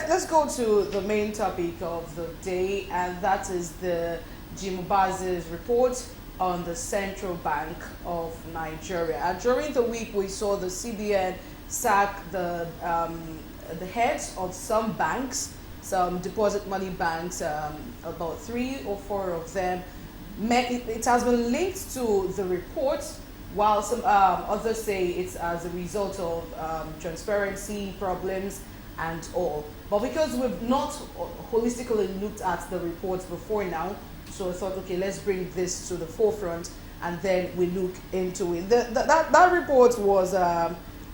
let's go to the main topic of the day, and that is the Obazee's report on the Central Bank of Nigeria. During the week, we saw the CBN sack the heads of some banks, some deposit money banks, about 3 or 4 of them. It has been linked to the report, while some others say it's as a result of transparency problems and all. But because we've not holistically looked at the reports before now, so I thought, okay, let's bring this to the forefront and then we look into it. That report was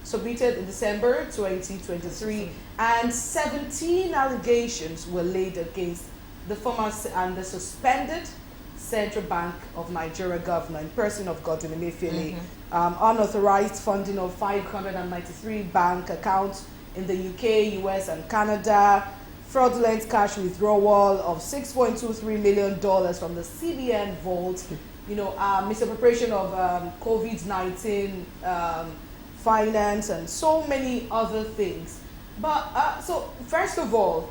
submitted in December 2023, and 17 allegations were laid against the former and the suspended Central Bank of Nigeria governor in person of Godwin Emefiele, unauthorized funding of 593 bank accounts in the UK, US, and Canada, fraudulent cash withdrawal of $6.23 million from the CBN vault, misappropriation of COVID-19 finance, and so many other things. But so first of all,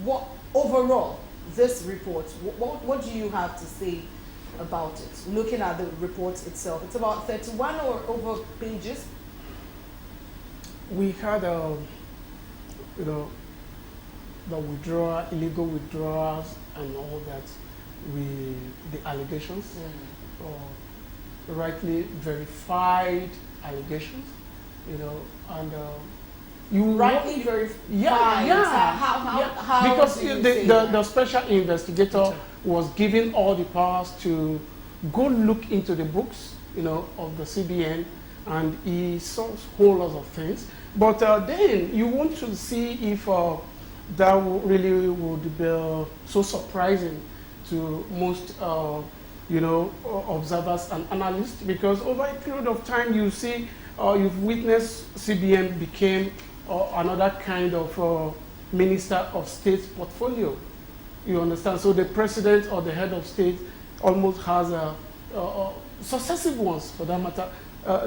what overall this report, what do you have to say about it? Looking at the report itself, it's about 31 or over pages. We had the withdrawal, illegal withdrawals, and all that. The allegations, rightly verified allegations, and you rightly verified. How because the say special investigator was given all the powers to go look into the books, of the CBN, and he saw whole lot of things. But then you want to see if that really would be so surprising to most, observers and analysts, because over a period of time you see, you've witnessed CBN became another kind of minister of state portfolio. You understand? So the president or the head of state almost has successive ones, for that matter.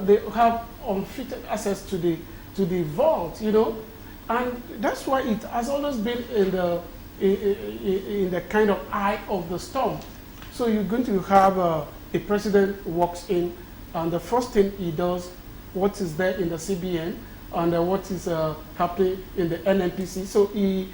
They have unfettered access to the vault, and that's why it has always been in the kind of eye of the storm. So you're going to have a president who walks in, and the first thing he does, what is there in the CBN, and what is happening in the NNPC. So he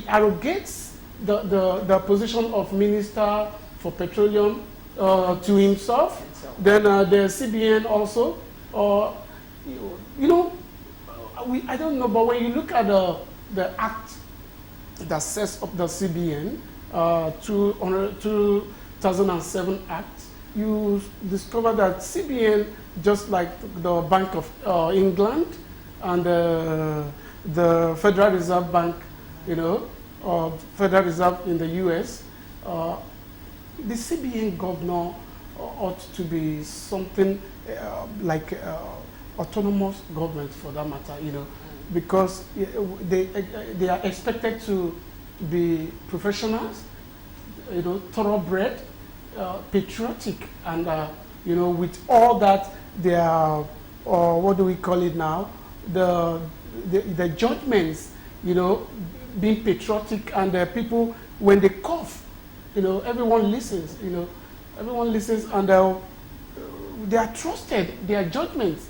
arrogates the position of Minister for Petroleum to himself. Then the CBN also, I don't know, but when you look at the act that sets up the CBN, 2007 Act, you discover that CBN, just like the Bank of England and the Federal Reserve Bank, Federal Reserve in the US, the CBN governor ought to be something like autonomous government, for that matter, because they are expected to be professionals, thoroughbred, patriotic, and with all that, they are, what do we call it now? The judgments, being patriotic, and people, when they cough, everyone listens, everyone listens, and they are trusted, their judgments,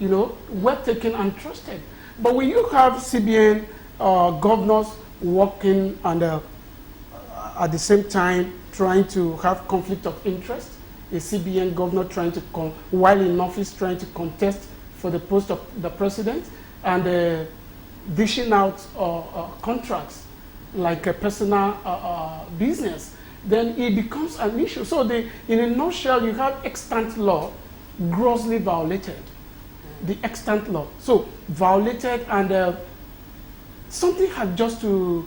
well taken and trusted. But when you have CBN governors working and at the same time trying to have conflict of interest, a CBN governor trying to, while in office, trying to contest for the post of the president, and dishing out contracts like a personal business, then it becomes an issue. So in a nutshell, you have extant law grossly violated. The extant law. So violated, and something had just to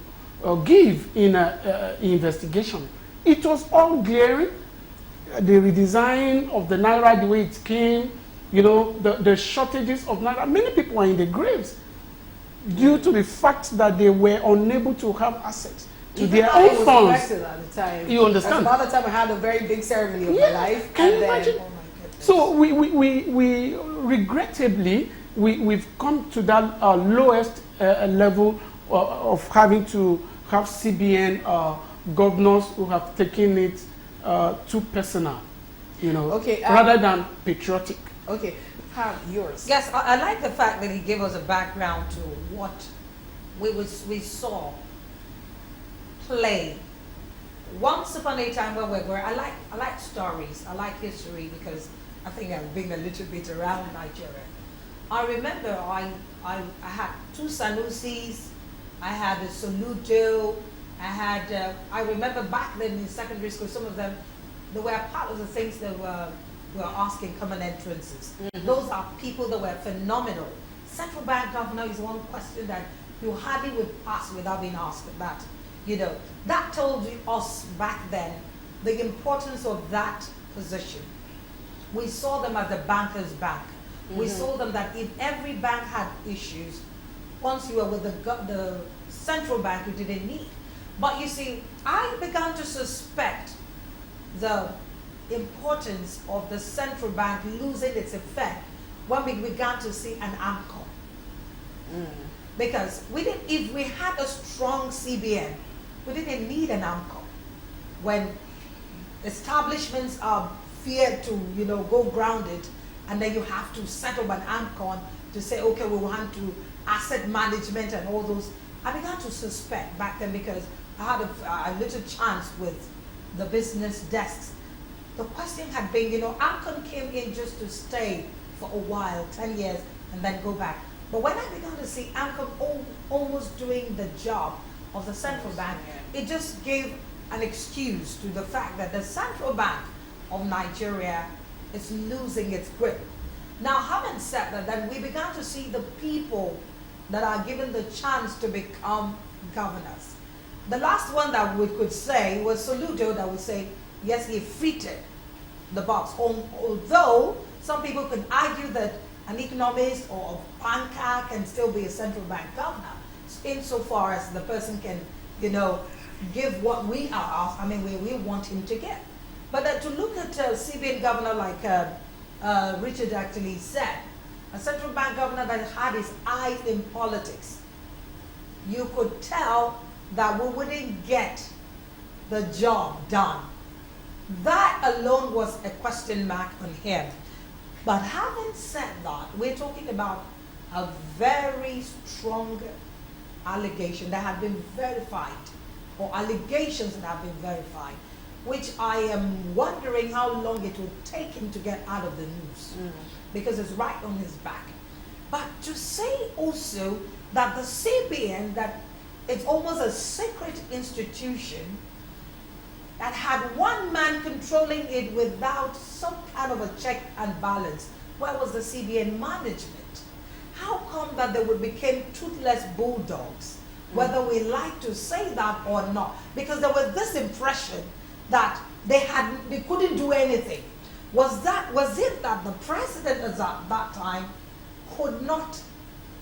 give in an investigation. It was all glaring. The redesign of the Naira, the way it came, the shortages of Naira. Many people are in the graves due to the fact that they were unable to have access to their own funds. At the time. You understand? About the time I had a very big ceremony of my life. Can you imagine? So we regrettably, we've come to that lowest level of having to have CBN governors who have taken it too personal, you know, Okay, rather than patriotic. Okay, have yours. Yes, I like the fact that he gave us a background to what we saw play once upon a time where I like stories, I like history, because I think I've been a little bit around Nigeria. I remember I had two Sanusis, I had a Soludo, I remember back then in secondary school, some of them, they were part of the things that were asking common entrances. Those are people that were phenomenal. Central bank governor is one question that you hardly would pass without being asked that. You know, that told us back then the importance of that position. We saw them as the banker's bank. We saw them that if every bank had issues, once you were with the central bank, you didn't need. But you see, I began to suspect the importance of the central bank losing its effect when we began to see an AMCON. Because if we had a strong CBN, we didn't need an AMCON. When establishments are feared to, go grounded, and then you have to set up an AMCON to say, okay, we want to asset management and all those. I began to suspect back then, because I had a little chance with the business desks. The question had been, AMCON came in just to stay for a while, 10 years, and then go back. But when I began to see AMCON almost doing the job of the central bank, it just gave an excuse to the fact that the central bank of Nigeria is losing its grip. Now, having said that, then we began to see the people that are given the chance to become governors. The last one that we could say was Soludo, that would say, yes, he fitted the box. Although some people could argue that an economist or a banker can still be a central bank governor, insofar as the person can, give what we are asked, we want him to get. But to look at a CBN governor like Richard actually said, a central bank governor that had his eyes in politics, you could tell that we wouldn't get the job done. That alone was a question mark on him. But having said that, we're talking about a very strong allegation that have been verified, or allegations that have been verified, which I am wondering how long it will take him to get out of the news, because it's right on his back. But to say also that the CBN, that it's almost a sacred institution, that had one man controlling it without some kind of a check and balance, where was the CBN management? How come that they became toothless bulldogs, whether we like to say that or not? Because there was this impression that they couldn't do anything. Was it that the president at that time could not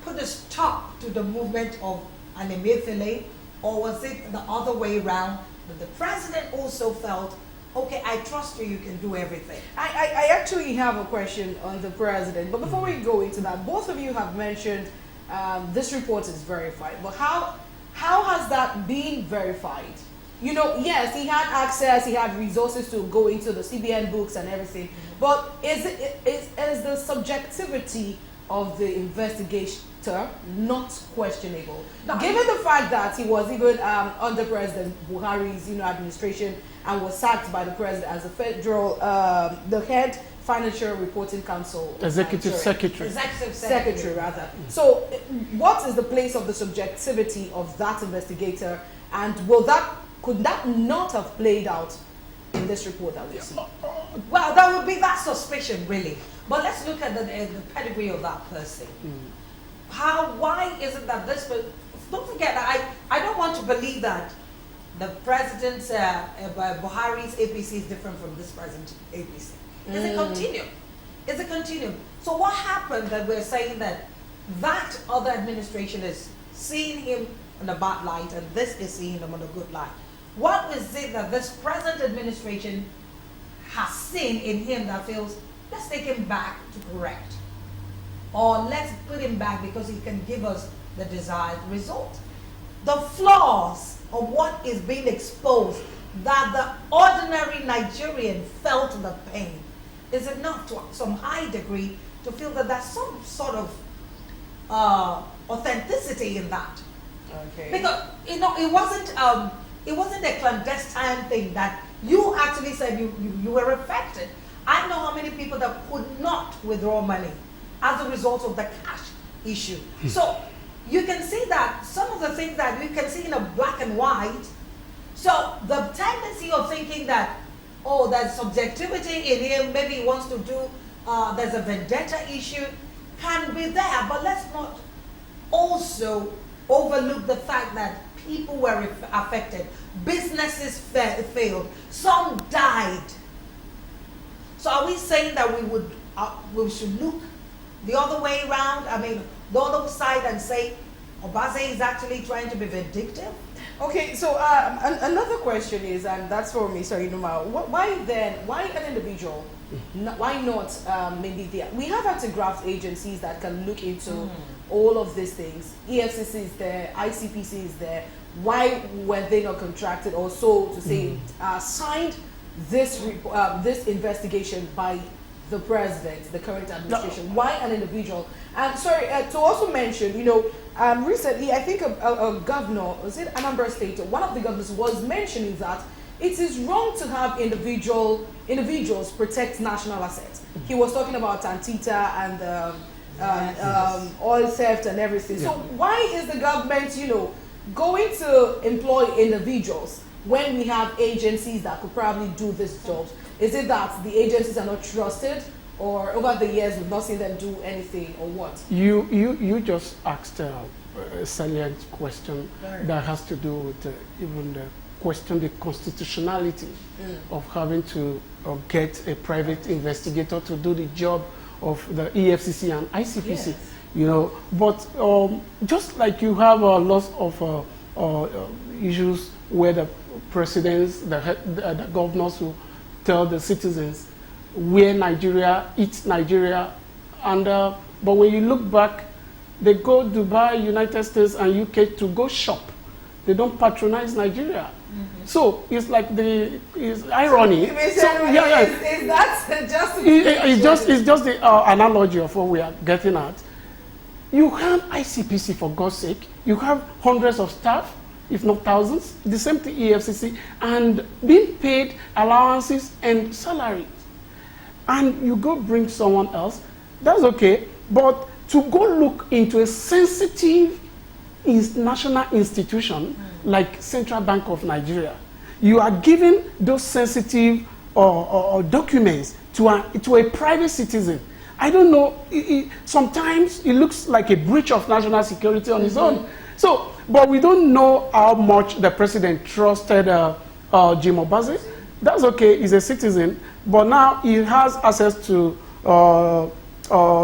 put a stop to the movement of an Emefiele, or was it the other way around, that the president also felt, okay, I trust you, you can do everything? I actually have a question on the president, but before we go into that, both of you have mentioned this report is verified, but how has that been verified? Yes, he had access, he had resources to go into the CBN books and everything, but is the subjectivity of the investigator not questionable? No, given the fact that he was even under President Buhari's administration and was sacked by the president as the federal the head Financial Reporting Council Executive Secretary. Executive Secretary, rather. So what is the place of the subjectivity of that investigator, and could that not have played out in this report that we see? Well, that would be that suspicion, really. But let's look at the pedigree of that person. Why is it that this person, don't forget that I don't want to believe that the president's, Buhari's APC is different from this president's APC. It's a continuum. It's a continuum. So what happened that we're saying that other administration is seeing him in a bad light and this is seeing him in a good light? What is it that this present administration has seen in him that feels, let's take him back to correct, or let's put him back because he can give us the desired result? the flaws of what is being exposed, that the ordinary Nigerian felt the pain, is enough to some high degree to feel that there's some sort of authenticity in that. Okay. Because it wasn't a clandestine thing that you actually said you were affected. I know how many people that could not withdraw money as a result of the cash issue. So you can see that some of the things that you can see in a black and white. So the tendency of thinking that, oh, there's subjectivity in him, maybe he wants to do, there's a vendetta issue, can be there, but let's not also overlook the fact that people were affected, businesses failed, some died. So are we saying that we should look the other way around? I mean, the other side and say Obazee is actually trying to be vindictive? Okay, so another question is, and that's for me, sorry, Numa, why an individual? Why not maybe we have anti-graft agencies that can look into all of these things. EFCC is there, ICPC is there. Why were they not contracted or so to say signed this investigation by the president, the current administration? Why an individual? And sorry, to also mention, recently I think a governor, was it Anambra State, one of the governors was mentioning that it is wrong to have individuals protect national assets. He was talking about Antita and oil theft and everything. So why is the government, going to employ individuals when we have agencies that could probably do these jobs? Is it that the agencies are not trusted, or over the years we've not seen them do anything, or what? You just asked a salient question that has to do with even the constitutionality of having to get a private investigator to do the job of the EFCC and ICPC. Yes. But just like you have lots of issues where the presidents, the governors who tell the citizens where Nigeria, it's Nigeria, and but when you look back, they go Dubai, United States, and UK to go shop. They don't patronize Nigeria. So it's like it's irony. Is that just? It's just the analogy of what we are getting at. You have ICPC, for God's sake. You have hundreds of staff, if not thousands. The same thing EFCC, and being paid allowances and salaries. And you go bring someone else. That's okay. But to go look into a sensitive national institution like Central Bank of Nigeria, you are giving those sensitive documents to a private citizen. I don't know, sometimes it looks like a breach of national security on its own. So, but we don't know how much the president trusted Jim Obazee. That's okay, he's a citizen, but now he has access to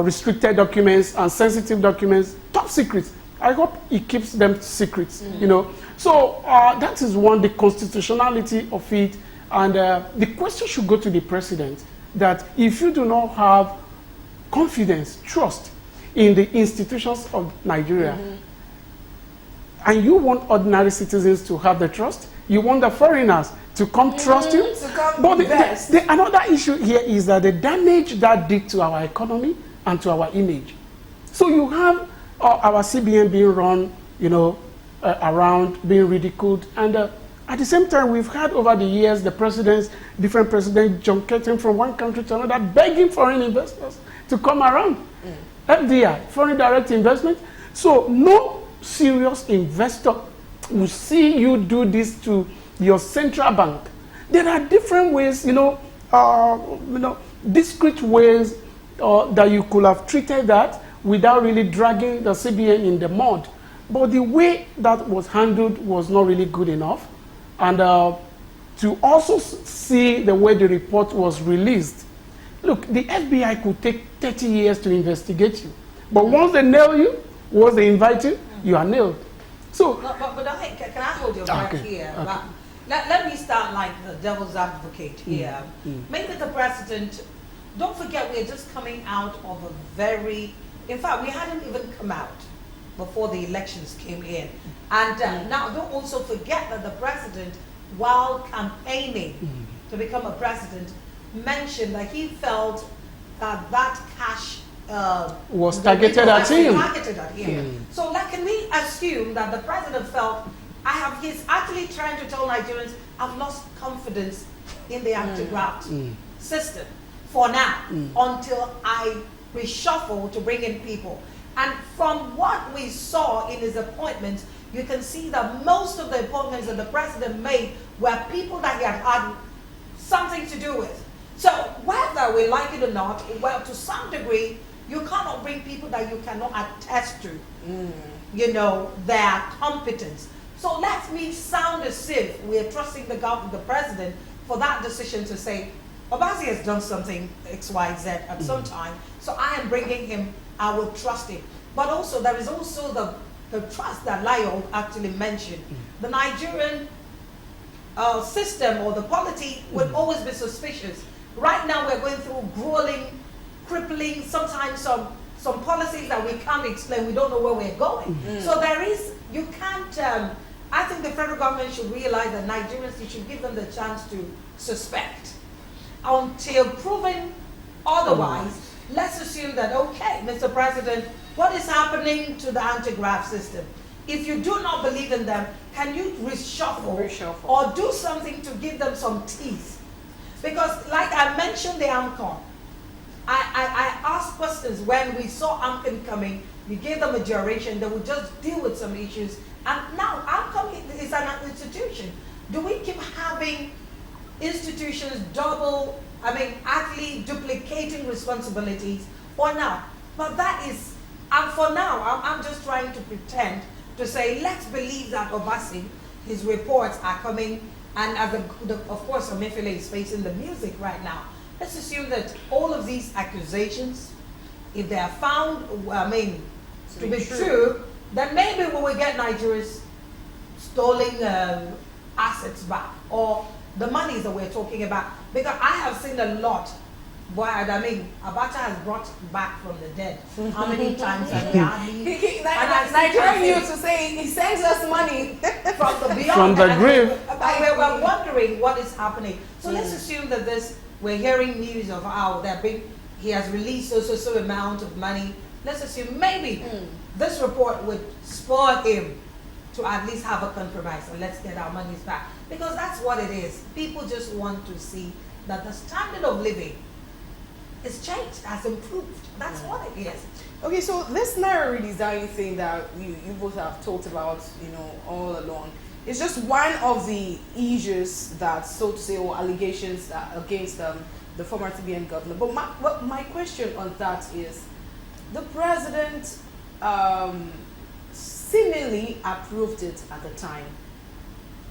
restricted documents and sensitive documents, top secrets. I hope he keeps them secrets, So that is one, the constitutionality of it. And the question should go to the president that if you do not have confidence, trust in the institutions of Nigeria, and you want ordinary citizens to have the trust, you want the foreigners to come trust you. But another issue here is that the damage that did to our economy and to our image. So you have our CBN being run, around, being ridiculed, and at the same time, we've had over the years different presidents junketing from one country to another, begging foreign investors to come around. FDI, foreign direct investment. So no serious investor will see you do this to your central bank. There are different ways, discrete ways that you could have treated that without really dragging the CBN in the mud. But the way that was handled was not really good enough. And to also see the way the report was released. Look, the FBI could take 30 years to investigate you. But once they nail you, once they invite you, you are nailed. So, but I think, can I hold your breath here? Okay. Let me start like the devil's advocate here. Maybe the president, don't forget we're just coming out of a very, in fact, we hadn't even come out before the elections came in. And now don't also forget that the president, while campaigning to become a president, mentioned that he felt that that cash was targeted at him. So like, can we assume that the president felt, he's actually trying to tell Nigerians, I've lost confidence in the anti-graft system for now until I reshuffle to bring in people. And from what we saw in his appointments, you can see that most of the appointments that the president made were people that he had had something to do with. So whether we like it or not, well, to some degree, you cannot bring people that you cannot attest to, you know, their competence. So let me sound as if we are trusting the president for that decision to say, Obazee has done something X, Y, Z at some time, so I am bringing him, I will trust him. But also, there is also the trust that Lyle actually mentioned. The Nigerian system or the polity would always be suspicious. Right now, we're going through grueling, crippling, sometimes some policies that we can't explain. We don't know where we're going. So there is, you can't, I think the federal government should realize that Nigerians, you should give them the chance to suspect. Until proven otherwise, let's assume that, okay, Mr. President, what is happening to the anti-graft system? If you do not believe in them, can you reshuffle or do something to give them some teeth? Because like I mentioned the AMCON, I asked questions when we saw AMCON coming, we gave them a duration, they would just deal with some issues. And now AMCON is an institution. Do we keep having institutions actually duplicating responsibilities or not? But that is, for now, I'm just trying to pretend to say, let's believe that Obazee, his reports are coming, and as of course, Amefile is facing the music right now. Let's assume that all of these accusations, if they are found, to be true, then maybe we will get Nigeria's stolen assets back, or the monies that we're talking about. Because I have seen a lot. Boy, Abacha has brought back from the dead. How many times have we had Nigeria used to say he sends us money from the beyond. From the grave. We're wondering what is happening. So let's assume that we're hearing news of how he has released so amount of money. Let's assume maybe this report would spur him to at least have a compromise and let's get our monies back. Because that's what it is. People just want to see that the standard of living is changed, has improved. That's what it is. Okay, so this Naira redesign thing that you both have talked about, all along, is just one of the issues that, so to say, or allegations against the former TBN governor. But my question on that is, the president seemingly approved it at the time.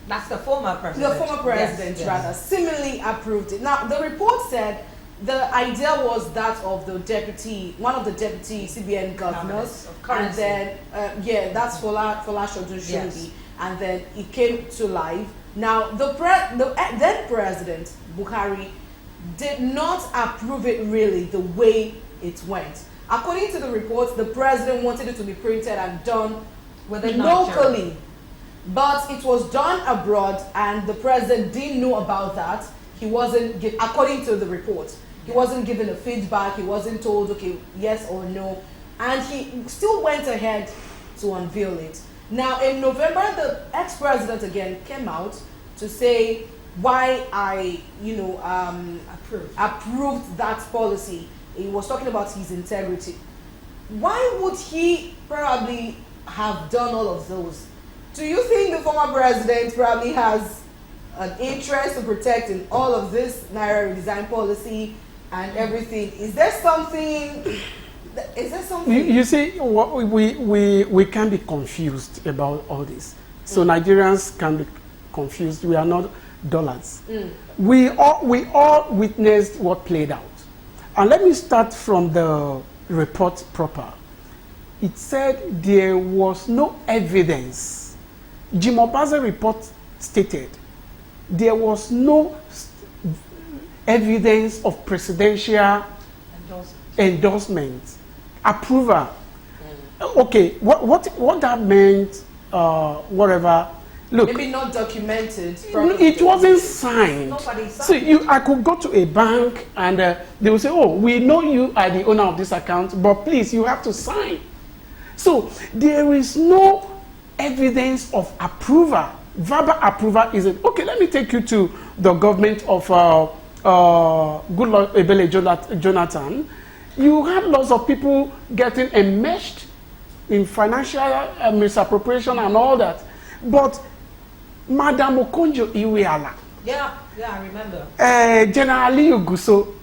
That's the former president. The former president, rather, seemingly approved it. Now, the report said the idea was that of one of the deputy CBN governors, and then that's Fola Shodun-Shimbi, and then it came to life. Now, the then president Buhari did not approve it really the way it went. According to the report, the president wanted it to be printed and done locally, but it was done abroad, and the president didn't know about that. He wasn't, according to the report, he wasn't given a feedback. He wasn't told, okay, yes or no, and he still went ahead to unveil it. Now, in November, the ex-president again came out to say why I, approved that policy. He was talking about his integrity. Why would he probably have done all of those? Do you think the former president probably has an interest to protect in all of this Naira redesign policy and everything? Is there something? You see, we can be confused about all this. So Nigerians can be confused. We are not dollars. We all witnessed what played out. And let me start from the report proper. It said there was no evidence. Jim Obazee report stated there was no evidence of presidential endorsement, approval. Okay, what that meant, whatever. Look, maybe not documented. It wasn't signed. Nobody signed. See, I could go to a bank and they will say, "Oh, we know you are the owner of this account, but please, you have to sign." So there is no evidence of approval. Verbal approval is it? Okay, let me take you to the government of Goodluck Ebele Jonathan. You had lots of people getting enmeshed in financial misappropriation and all that, but Madam Okonjo-Iweala, Yeah, I remember. General Aliyu Guso,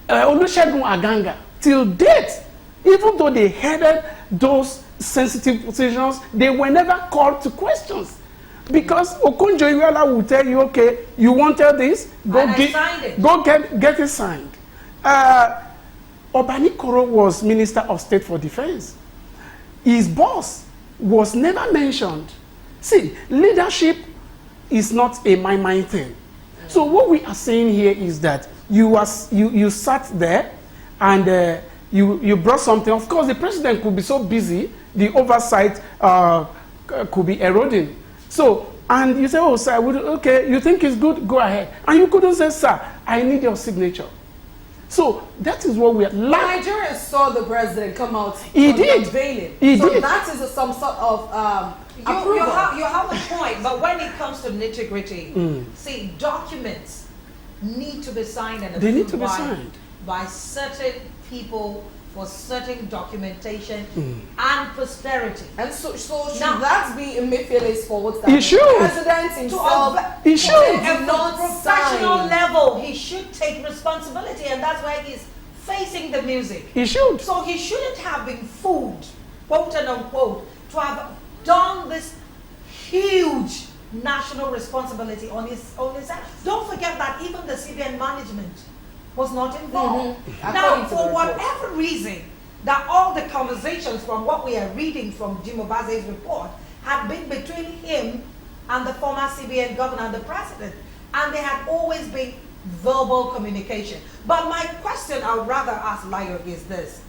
Olusegun Aganga, till date, even though they headed those sensitive positions, they were never called to questions. Because Okonjo-Iweala will tell you, okay, you wanted this, go get it signed. Obanikoro was Minister of State for Defense. His boss was never mentioned. See, leadership is not a my thing. So what we are saying here is that you sat there and you brought something. Of course, the president could be so busy, the oversight could be eroding. So, and you say, oh, sir, okay, you think it's good, go ahead. And you couldn't say, sir, I need your signature. So that is what we are. Nigerians saw the president come out. He did. He did. That is some sort of approval. You have a point, but when it comes to nitty-gritty, see, documents need to be signed and approved. They need to be signed by certain people for certain documentation and posterity. And so should that be Emefiele's forward step? He should. The president himself. He should. At the professional level, he should take responsibility, and that's why he's facing the music. He should. So he shouldn't have been fooled, quote and unquote, to have done this huge national responsibility on his head. Don't forget that even the CBN management was not involved. Now, for whatever reason, that all the conversations from what we are reading from Jim Obazee's report had been between him and the former CBN governor and the president, and there had always been verbal communication. But my question I would rather ask Layo is this.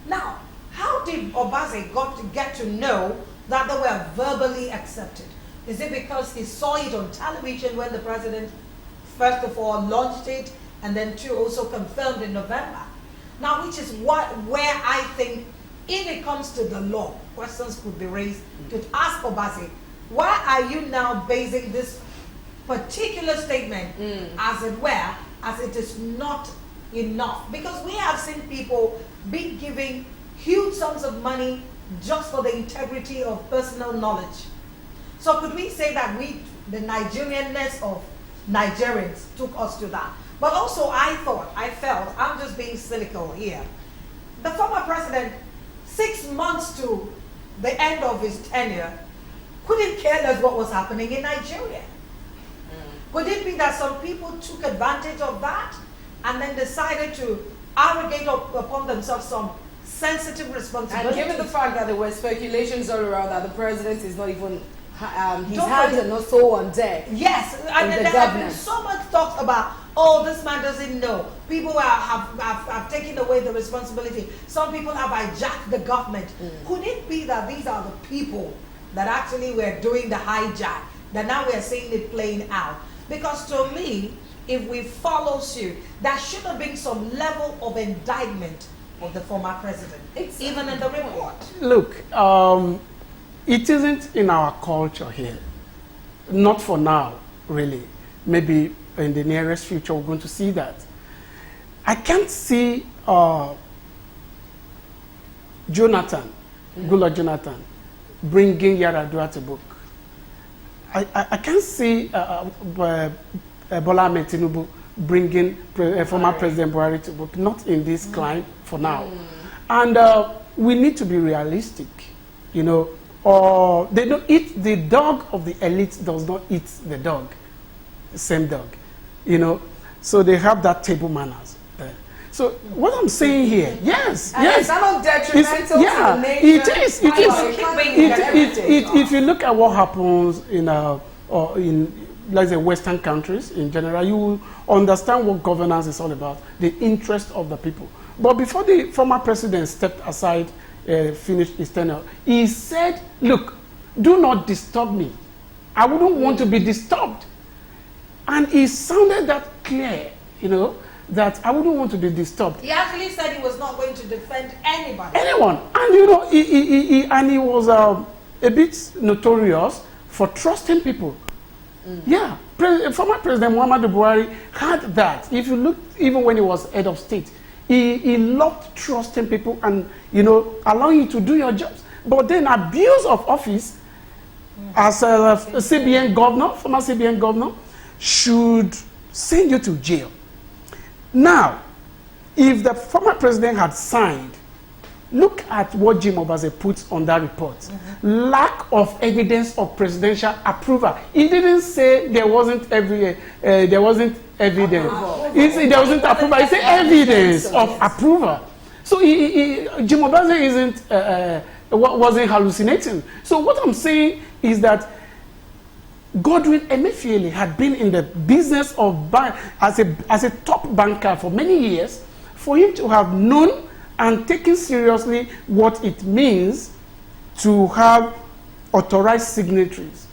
Now, how did Obazee get to know that they were verbally accepted? Is it because he saw it on television when the president, first of all, launched it, and then two, also confirmed in November? Now, which is where I think, if it comes to the law, questions could be raised to ask Obazee, why are you now basing this particular statement, as it were, as it is not enough? Because we have seen people be giving huge sums of money just for the integrity of personal knowledge. So could we say that the Nigerianness of Nigerians took us to that? But also I felt, I'm just being cynical here, the former president, 6 months to the end of his tenure, couldn't care less what was happening in Nigeria. Could it be that some people took advantage of that and then decided to arrogate upon themselves some sensitive responsibility? And given the fact that there were speculations all around that the president is not even, his hands are not so on deck. Yes, and there have been so much talk about, oh, this man doesn't know. People have taken away the responsibility. Some people have hijacked the government. Could it be that these are the people that actually were doing the hijack, that now we are seeing it playing out? Because to me, if we follow suit, there should have been some level of indictment of the former president, even in the report. Look, it isn't in our culture here. Not for now, really. Maybe in the nearest future we're going to see that. I can't see Goodluck Jonathan, bringing Yar'Adua to book. I can't see Bola Ahmed Tinubu bringing former President Buhari to book. Not in this climate for now. And we need to be realistic, you know. Or they don't eat, the dog of the elite does not eat the dog, the same dog, you know. So they have that table manners there. So what I'm saying here, yes, and yes, it's not detrimental to the nation. It is. If you look at what happens in let's say Western countries in general, you will understand what governance is all about, the interest of the people. But before the former president stepped aside finished his tenure, he said, look, do not disturb me. I wouldn't want to be disturbed. And he sounded that clear, you know, that I wouldn't want to be disturbed. He actually said he was not going to defend anybody. Anyone. And, you know, he was a bit notorious for trusting people. Yeah. Former President Muhammadu Buhari had that. If you look, even when he was head of state, he loved trusting people and, you know, allowing you to do your jobs. But then abuse of office as a CBN governor, former CBN governor, should send you to jail. Now, if the former president had signed, look at what Jim Obazee puts on that report. Lack of evidence of presidential approval. He didn't say there wasn't evidence. There wasn't approval. He said evidence of approval. So Jim Obazee wasn't hallucinating. So what I'm saying is that Godwin Emefiele had been in the business of as a top banker for many years. For him to have known and taken seriously what it means to have authorized signatories,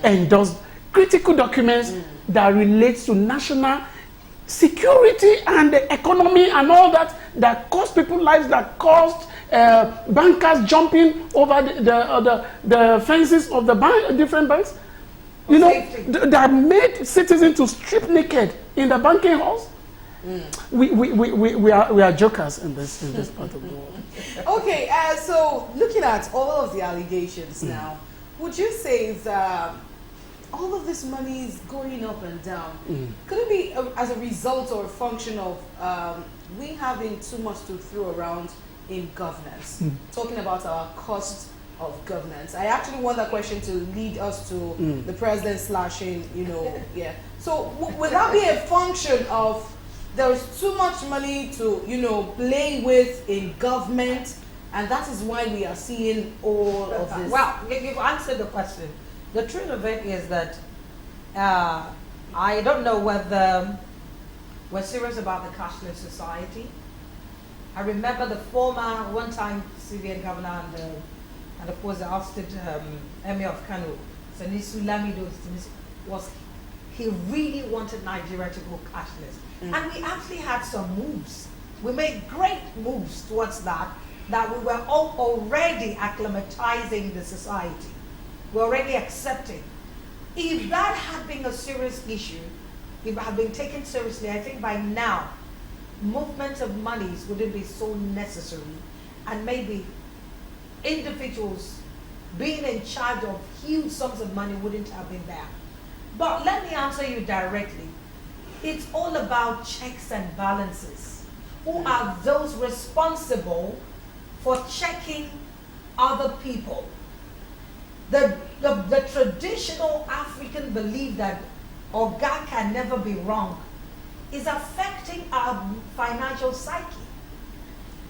endorse critical documents that relates to national security and the economy and all that cost people lives, that cost bankers jumping over the fences of the different banks. You know, that made citizens to strip naked in the banking halls. We are jokers in this part of the world. Okay, so looking at all of the allegations now, would you say that all of this money is going up and down? Could it be as a result or a function of we having too much to throw around in governance? Talking about our cost of governance. I actually want that question to lead us to the president slashing, you know, yeah. So would that be a function of there's too much money to, you know, play with in government, and that is why we are seeing all of this? Well, you've answered the question. The truth of it is that I don't know whether we're serious about the cashless society. I remember the former one-time CBN governor and of course the ousted Emir of Kano, Sanisu Lamido, he really wanted Nigeria to go cashless. And we actually had some moves. We made great moves towards that we were all already acclimatizing the society. We're already accepting. If that had been a serious issue, if it had been taken seriously, I think by now, movement of monies wouldn't be so necessary, and maybe individuals being in charge of huge sums of money wouldn't have been there. But let me answer you directly. It's all about checks and balances. Who are those responsible for checking other people? The traditional African belief that Oga can never be wrong is affecting our financial psyche.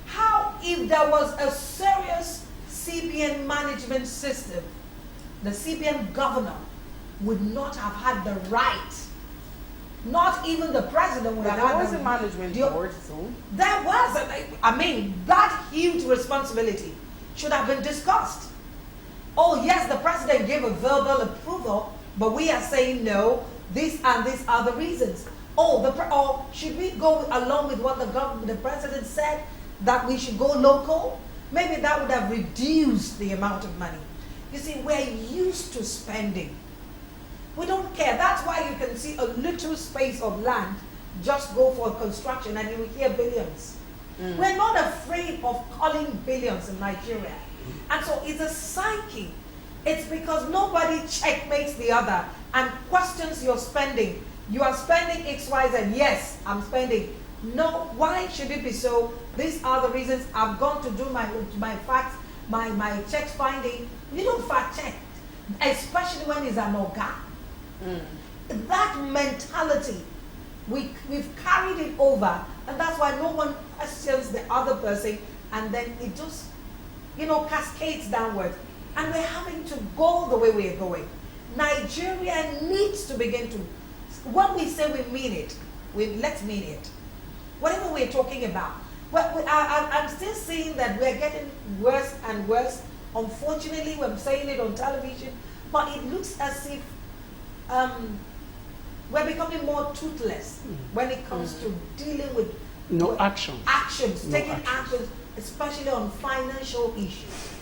How, if there was a serious CBN management system, the CBN governor would not have had the right, not even the president would have had. There was a management board, so there was. I mean, that huge responsibility should have been discussed. Oh yes, the president gave a verbal approval, but we are saying no. These and these are the reasons. Or should we go along with what the president said, that we should go local? Maybe that would have reduced the amount of money. You see, we're used to spending. We don't care. That's why you can see a little space of land just go for construction and you will hear billions. We're not afraid of calling billions in Nigeria. And so it's a psyche. It's because nobody checkmates the other and questions your spending. You are spending X, Y, Z. Yes, I'm spending. No, why should it be so? These are the reasons. I've gone to do my facts, my check finding. You don't fact check, especially when it's an organ. That mentality, we've carried it over, and that's why no one questions the other person, and then it just, cascades downward. And we're having to go the way we're going. Nigeria needs to begin to, when we say we mean it, let's mean it. Whatever we're talking about, Well, I'm still seeing that we're getting worse and worse. Unfortunately, we're saying it on television, but it looks as if we're becoming more toothless when it comes to dealing with actions, taking actions, especially on financial issues.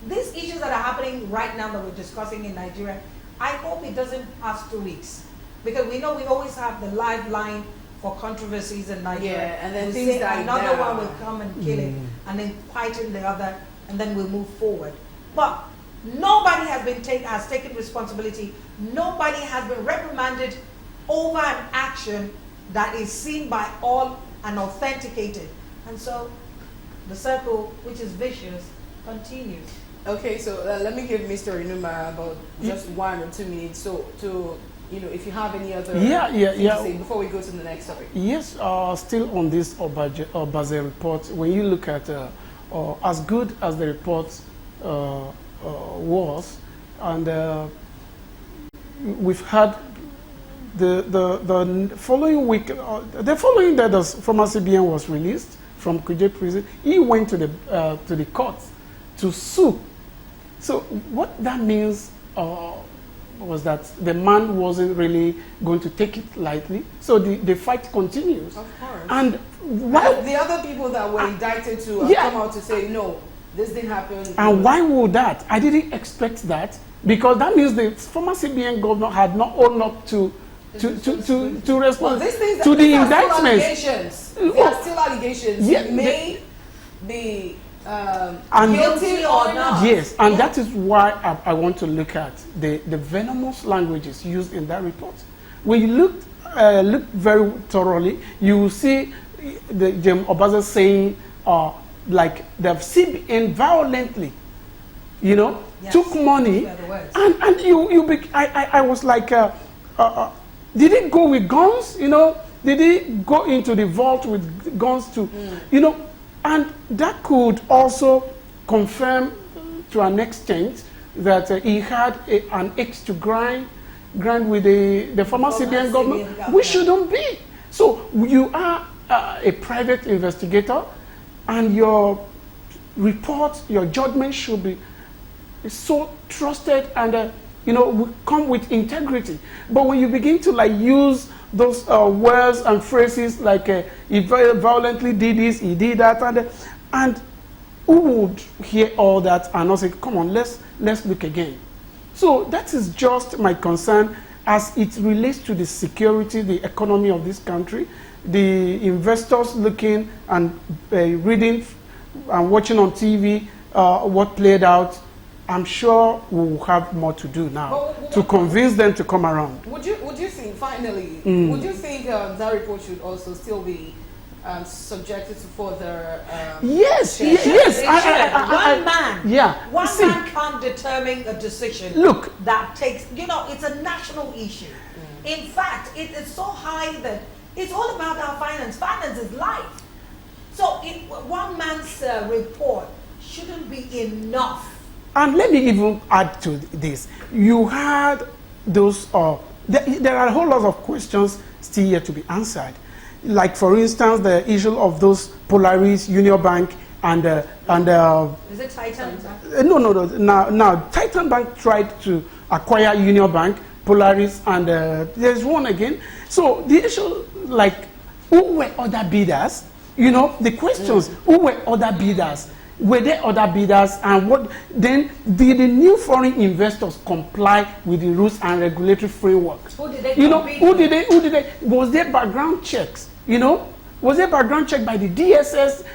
These issues that are happening right now that we're discussing in Nigeria, I hope it doesn't pass 2 weeks, because we know we always have the lifeline for controversies in Nigeria. Yeah, and then we things die another down. one will come and kill it, and then quieten the other, and then we'll move forward. But nobody has taken responsibility. Nobody has been reprimanded over an action that is seen by all and authenticated. And so the circle, which is vicious, continues. Okay, so let me give Mr. Inuma about just 1 or 2 minutes. So to, if you have any other things to say before we go to the next topic. Yes, still on this Obazee report, when you look at as good as the report was, and we've had the following week, the following day, the former CBN was released from Kuje prison. He went to the courts to sue. So what that means was that the man wasn't really going to take it lightly. So the fight continues. Of course. And why the other people that were indicted to come out to say, no, this didn't happen. And why would that? I didn't expect that, because that means the former CBN governor had not owned up to respond to the indictments. There are still allegations. Yeah, may be guilty or not. Yes, and that is why I want to look at the venomous languages used in that report. When you look very thoroughly, you will see the Obazee saying like the CBN violently, took money, and I was like, did it go with guns? Did it go into the vault with guns too? And that could also confirm to an extent that he had an axe to grind with the former CBN governor. We shouldn't be. So you are a private investigator, and your report, your judgment should be so trusted and come with integrity. But when you begin to use those words and phrases like he violently did this, he did that, and who would hear all that and not say, come on, let's look again. So that is just my concern as it relates to the security, the economy of this country, the investors looking and reading and watching on TV what played out. I'm sure we'll have more to do now to convince them to come around. Would you think, finally, would you think that report should also still be subjected to further yes. One man can't determine a decision that takes, it's a national issue. In fact, it's so high that it's all about our finance. Finance is life. So one man's report shouldn't be enough. And let me even add to this. You had those, there are a whole lot of questions still yet to be answered. Like, for instance, the issue of those Polaris, Union Bank, and is it Titan Bank? No. Now, Titan Bank tried to acquire Union Bank, Polaris, and there's one again. So the issue, like, who were other bidders? The questions, who were other bidders? Were there other bidders, and what then did the new foreign investors comply with the rules and regulatory frameworks? Who did they who did they was there background checks? Was there background check by the DSS?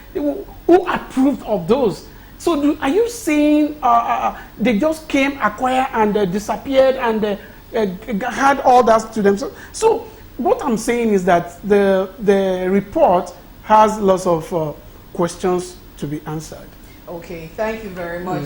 Who approved of those? So are you saying they just came, acquired, and disappeared, and had all that to themselves? So what I'm saying is that the report has lots of questions to be answered. Okay, thank you very much.